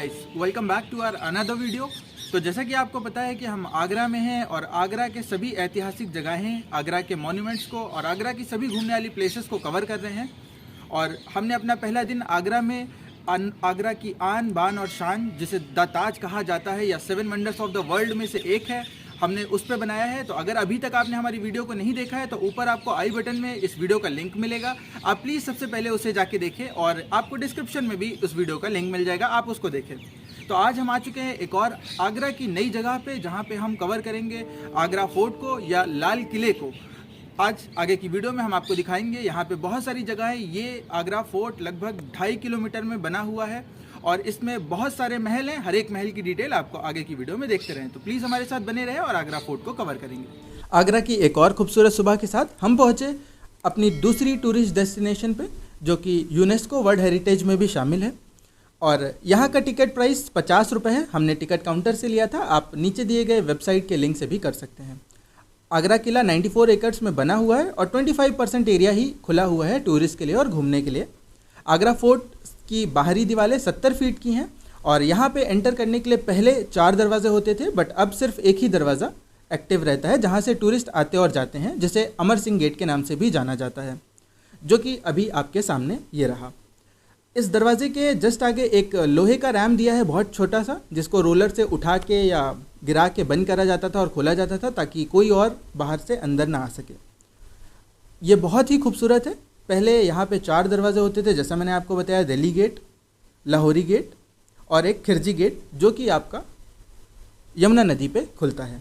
Guys, welcome back to our another video. तो जैसा कि आपको पता है कि हम आगरा में हैं और आगरा के सभी ऐतिहासिक जगहें, आगरा के मॉन्यूमेंट्स को और आगरा की सभी घूमने वाली प्लेसेस को कवर कर रहे हैं। और हमने अपना पहला दिन आगरा में आगरा की आन बान और शान, जिसे द ताज कहा जाता है या 7 वंडर्स ऑफ द वर्ल्ड में से एक है, हमने उस पर बनाया है। तो अगर अभी तक आपने हमारी वीडियो को नहीं देखा है तो ऊपर आपको आई बटन में इस वीडियो का लिंक मिलेगा, आप प्लीज़ सबसे पहले उसे जाके देखें और आपको डिस्क्रिप्शन में भी उस वीडियो का लिंक मिल जाएगा, आप उसको देखें। तो आज हम आ चुके हैं एक और आगरा की नई जगह पे, जहाँ पे हम कवर करेंगे आगरा फोर्ट को या लाल किले को। आज आगे की वीडियो में हम आपको दिखाएंगे। यहाँ पे बहुत सारी जगह है। ये आगरा फोर्ट लगभग 2.5 किलोमीटर में बना हुआ है और इसमें बहुत सारे महल हैं। हर एक महल की डिटेल आपको आगे की वीडियो में देखते रहें। तो प्लीज़ हमारे साथ बने रहें और आगरा फोर्ट को कवर करेंगे। आगरा की एक और खूबसूरत सुबह के साथ हम पहुँचे अपनी दूसरी टूरिस्ट डेस्टिनेशन पे, जो कि यूनेस्को वर्ल्ड हेरिटेज में भी शामिल है। और यहाँ का टिकट प्राइस 50 रुपये है। हमने टिकट काउंटर से लिया था, आप नीचे दिए गए वेबसाइट के लिंक से भी कर सकते हैं। आगरा किला 94 एकड़्स में बना हुआ है और 25% एरिया ही खुला हुआ है टूरिस्ट के लिए और घूमने के लिए। आगरा फोर्ट की बाहरी दीवारें 70 फीट की हैं और यहाँ पे एंटर करने के लिए पहले 4 दरवाजे होते थे, बट अब सिर्फ एक ही दरवाज़ा एक्टिव रहता है, जहाँ से टूरिस्ट आते और जाते हैं, जिसे अमर सिंह गेट के नाम से भी जाना जाता है, जो कि अभी आपके सामने ये रहा। इस दरवाजे के जस्ट आगे एक लोहे का रैम दिया है, बहुत छोटा सा, जिसको रोलर से उठा के या गिरा के बंद करा जाता था और खोला जाता था, ताकि कोई और बाहर से अंदर ना आ सके। ये बहुत ही खूबसूरत है। पहले यहाँ पे 4 दरवाजे होते थे, जैसा मैंने आपको बताया, दिल्ली गेट, लाहौरी गेट और एक खिरजी गेट, जो कि आपका यमुना नदी पे खुलता है।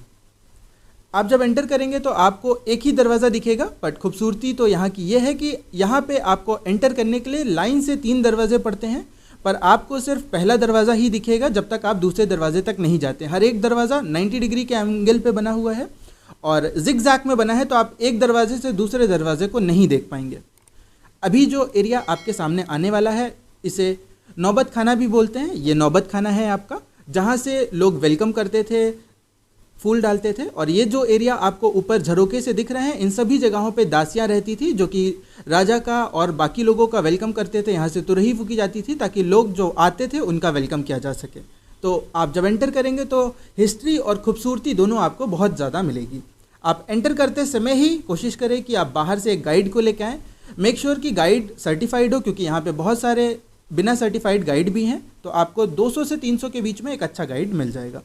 आप जब एंटर करेंगे तो आपको एक ही दरवाज़ा दिखेगा, बट खूबसूरती तो यहाँ की ये है कि यहाँ पे आपको एंटर करने के लिए लाइन से 3 दरवाजे पड़ते हैं, पर आपको सिर्फ पहला दरवाज़ा ही दिखेगा जब तक आप दूसरे दरवाजे तक नहीं जाते। हर एक दरवाज़ा 90 डिग्री के एंगल पे बना हुआ है और जिग-जैग में बना है, तो आप एक दरवाजे से दूसरे दरवाजे को नहीं देख पाएंगे। अभी जो एरिया आपके सामने आने वाला है, इसे नौबत खाना भी बोलते हैं। ये नौबत खाना है आपका, जहाँ से लोग वेलकम करते थे, फूल डालते थे। और ये जो एरिया आपको ऊपर झरोके से दिख रहे हैं, इन सभी जगहों पे दासियाँ रहती थी, जो कि राजा का और बाकी लोगों का वेलकम करते थे। यहाँ से तुरही फूकी जाती थी ताकि लोग जो आते थे उनका वेलकम किया जा सके। तो आप जब एंटर करेंगे तो हिस्ट्री और खूबसूरती दोनों आपको बहुत ज़्यादा मिलेगी। आप एंटर करते समय ही कोशिश करें कि आप बाहर से एक गाइड को लेकर आएँ। मेक श्योर कि गाइड सर्टिफाइड हो, क्योंकि यहाँ पे बहुत सारे बिना सर्टिफाइड गाइड भी हैं। तो आपको 200 से 300 के बीच में एक अच्छा गाइड मिल जाएगा,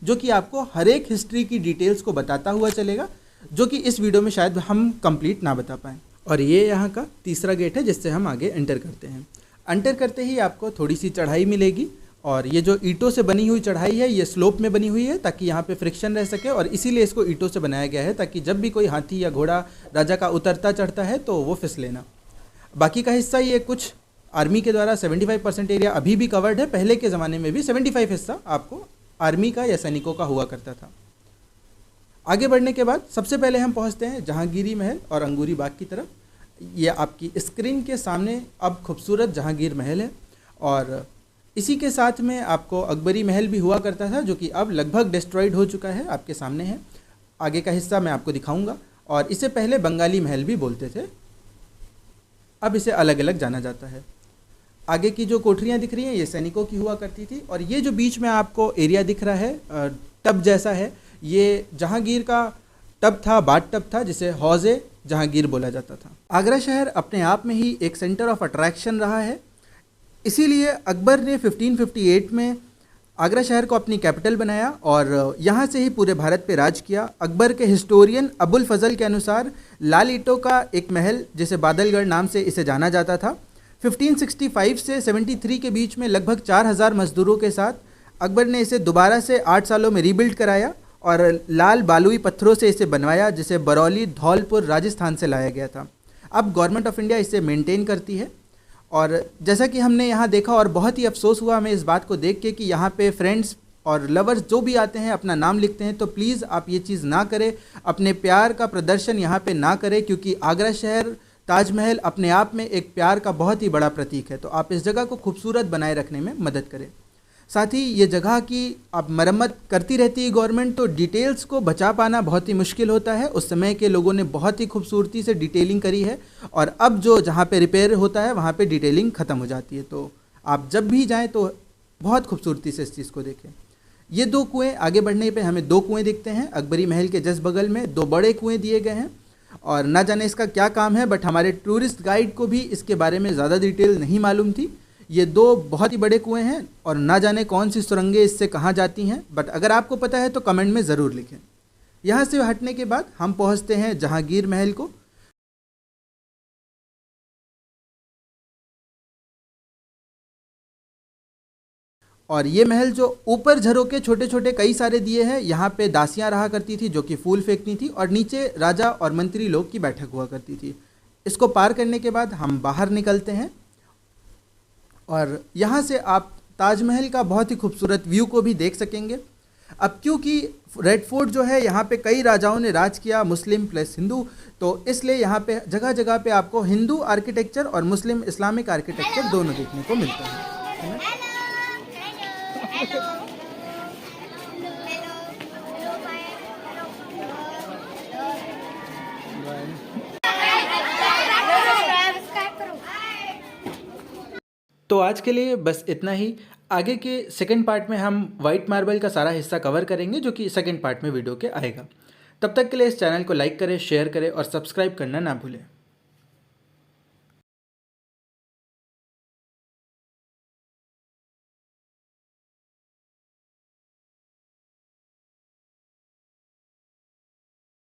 जो कि आपको हर एक हिस्ट्री की डिटेल्स को बताता हुआ चलेगा, जो कि इस वीडियो में शायद हम कंप्लीट ना बता पाएँ। और ये यहाँ का तीसरा गेट है, जिससे हम आगे एंटर करते हैं। एंटर करते ही आपको थोड़ी सी चढ़ाई मिलेगी और ये जो ईंटों से बनी हुई चढ़ाई है, ये स्लोप में बनी हुई है ताकि यहाँ पे फ्रिक्शन रह सके, और इसीलिए इसको ईंटों से बनाया गया है, ताकि जब भी कोई हाथी या घोड़ा राजा का उतरता चढ़ता है तो वो फिसले ना। बाकी का हिस्सा ये कुछ आर्मी के द्वारा 75% एरिया अभी भी कवर्ड है। पहले के ज़माने में भी 75 हिस्सा आपको आर्मी का या सैनिकों का हुआ करता था। आगे बढ़ने के बाद सबसे पहले हम पहुंचते हैं जहांगीरी महल और अंगूरी बाग की तरफ। ये आपकी स्क्रीन के सामने अब खूबसूरत जहांगीर महल है, और इसी के साथ में आपको अकबरी महल भी हुआ करता था, जो कि अब लगभग डिस्ट्रॉयड हो चुका है, आपके सामने है। आगे का हिस्सा मैं आपको दिखाऊंगा। और इसे पहले बंगाली महल भी बोलते थे, अब इसे अलग अलग जाना जाता है। आगे की जो कोठरियाँ दिख रही हैं, ये सैनिकों की हुआ करती थी। और ये जो बीच में आपको एरिया दिख रहा है, टब जैसा है, ये जहांगीर का टब था, बाट टब था, जिसे हौज़े जहांगीर बोला जाता था। आगरा शहर अपने आप में ही एक सेंटर ऑफ अट्रैक्शन रहा है, इसीलिए अकबर ने 1558 में आगरा शहर को अपनी कैपिटल बनाया और यहाँ से ही पूरे भारत पे राज किया। अकबर के हिस्टोरियन अबुल फजल के अनुसार लाल ईंटों का एक महल, जिसे बादलगढ़ नाम से इसे जाना जाता था, 1565 से 73 के बीच में लगभग 4000 मजदूरों के साथ अकबर ने इसे दोबारा से 8 सालों में रीबिल्ड कराया और लाल बालुई पत्थरों से इसे बनवाया, जिसे बरौली धौलपुर राजस्थान से लाया गया था। अब गवर्नमेंट ऑफ इंडिया इसे मेंटेन करती है। और जैसा कि हमने यहाँ देखा, और बहुत ही अफसोस हुआ हमें इस बात को देख के कि यहाँ पे फ्रेंड्स और लवर्स जो भी आते हैं अपना नाम लिखते हैं। तो प्लीज़ आप ये चीज़ ना करें, अपने प्यार का प्रदर्शन यहाँ पे ना करें, क्योंकि आगरा शहर, ताजमहल अपने आप में एक प्यार का बहुत ही बड़ा प्रतीक है। तो आप इस जगह को खूबसूरत बनाए रखने में मदद करें। साथ ही ये जगह की अब मरम्मत करती रहती है गवर्नमेंट, तो डिटेल्स को बचा पाना बहुत ही मुश्किल होता है। उस समय के लोगों ने बहुत ही खूबसूरती से डिटेलिंग करी है, और अब जो जहाँ पे रिपेयर होता है वहाँ पे डिटेलिंग ख़त्म हो जाती है। तो आप जब भी जाएं तो बहुत खूबसूरती से इस चीज़ को देखें। ये 2 कुएँ, आगे बढ़ने पे हमें 2 कुएँ दिखते हैं। अकबरी महल के जस्ट बगल में 2 बड़े कुएँ दिए गए हैं और ना जाने इसका क्या काम है, बट हमारे टूरिस्ट गाइड को भी इसके बारे में ज़्यादा डिटेल नहीं मालूम थी। ये 2 बहुत ही बड़े कुएँ हैं और ना जाने कौन सी सुरंगें इससे कहाँ जाती हैं, बट अगर आपको पता है तो कमेंट में ज़रूर लिखें। यहाँ से हटने के बाद हम पहुँचते हैं जहांगीर महल को। और ये महल जो ऊपर झरोके छोटे छोटे कई सारे दिए हैं, यहाँ पे दासियाँ रहा करती थी जो कि फूल फेंकती थी और नीचे राजा और मंत्री लोग की बैठक हुआ करती थी। इसको पार करने के बाद हम बाहर निकलते हैं और यहाँ से आप ताजमहल का बहुत ही खूबसूरत व्यू को भी देख सकेंगे। अब क्योंकि रेड फोर्ट जो है यहाँ पे कई राजाओं ने राज किया, मुस्लिम प्लस हिंदू, तो इसलिए यहाँ पे जगह जगह पे आपको हिंदू आर्किटेक्चर और मुस्लिम इस्लामिक आर्किटेक्चर दोनों देखने को मिलता है ना? तो आज के लिए बस इतना ही। आगे के सेकंड पार्ट में हम वाइट मार्बल का सारा हिस्सा कवर करेंगे जो कि सेकंड पार्ट में वीडियो के आएगा। तब तक के लिए इस चैनल को लाइक करें, शेयर करें और सब्सक्राइब करना ना भूलें।